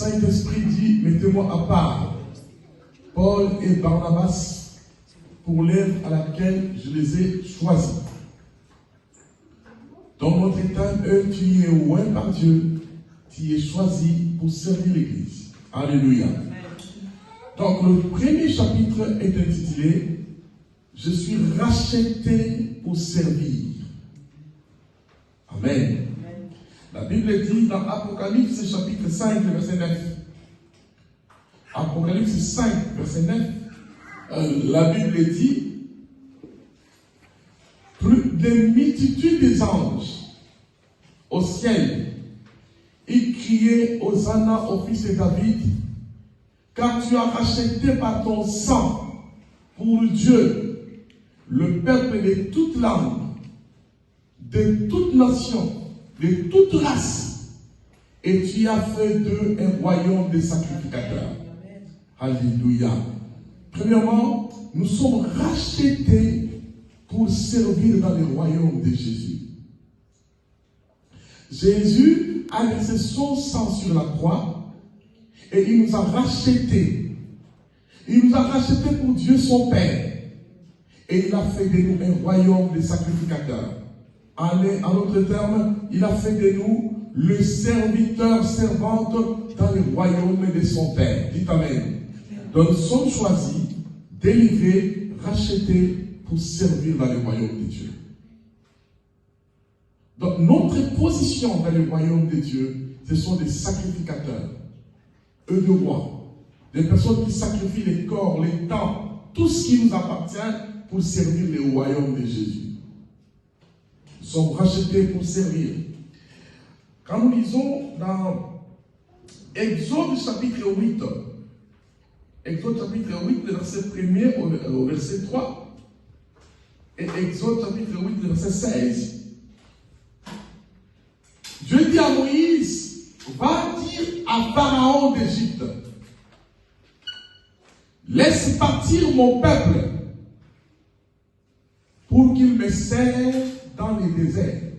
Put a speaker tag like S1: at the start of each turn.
S1: Saint-Esprit dit, mettez-moi à part Paul et Barnabas pour l'œuvre à laquelle je les ai choisis. Dans notre état, tu es oint par Dieu, tu es choisi pour servir l'Église. Alléluia. Donc le premier chapitre est intitulé « Je suis racheté pour servir ». Amen. La Bible dit dans Apocalypse chapitre 5, verset 9. Apocalypse 5, verset 9. La Bible dit plus de multitudes des anges au ciel, ils criaient Hosanna au fils de David, car tu as racheté par ton sang pour Dieu le peuple de toute langue, de toute nation, de toute race, et tu as fait d'eux un royaume de sacrificateurs. Alléluia. Premièrement, nous sommes rachetés pour servir dans le royaume de Jésus. Jésus a versé son sang sur la croix et il nous a rachetés. Il nous a rachetés pour Dieu son Père. Et il a fait de nous un royaume de sacrificateurs. En autre terme, il a fait de nous le serviteur, servante dans le royaume de son Père. Dites Amen. Donc nous sommes choisis, délivrés, rachetés pour servir dans le royaume de Dieu. Donc notre position dans le royaume de Dieu, ce sont des sacrificateurs, eux de rois, des personnes qui sacrifient les corps, les temps, tout ce qui nous appartient pour servir le royaume de Jésus. Nous sommes rachetés pour servir. Quand nous lisons dans Exode chapitre 8, Exode chapitre 8, le verset 1er au verset 3, et Exode chapitre 8, le verset 16, Dieu dit à Moïse, va dire à Pharaon d'Égypte, laisse partir mon peuple pour qu'il me serve dans les déserts.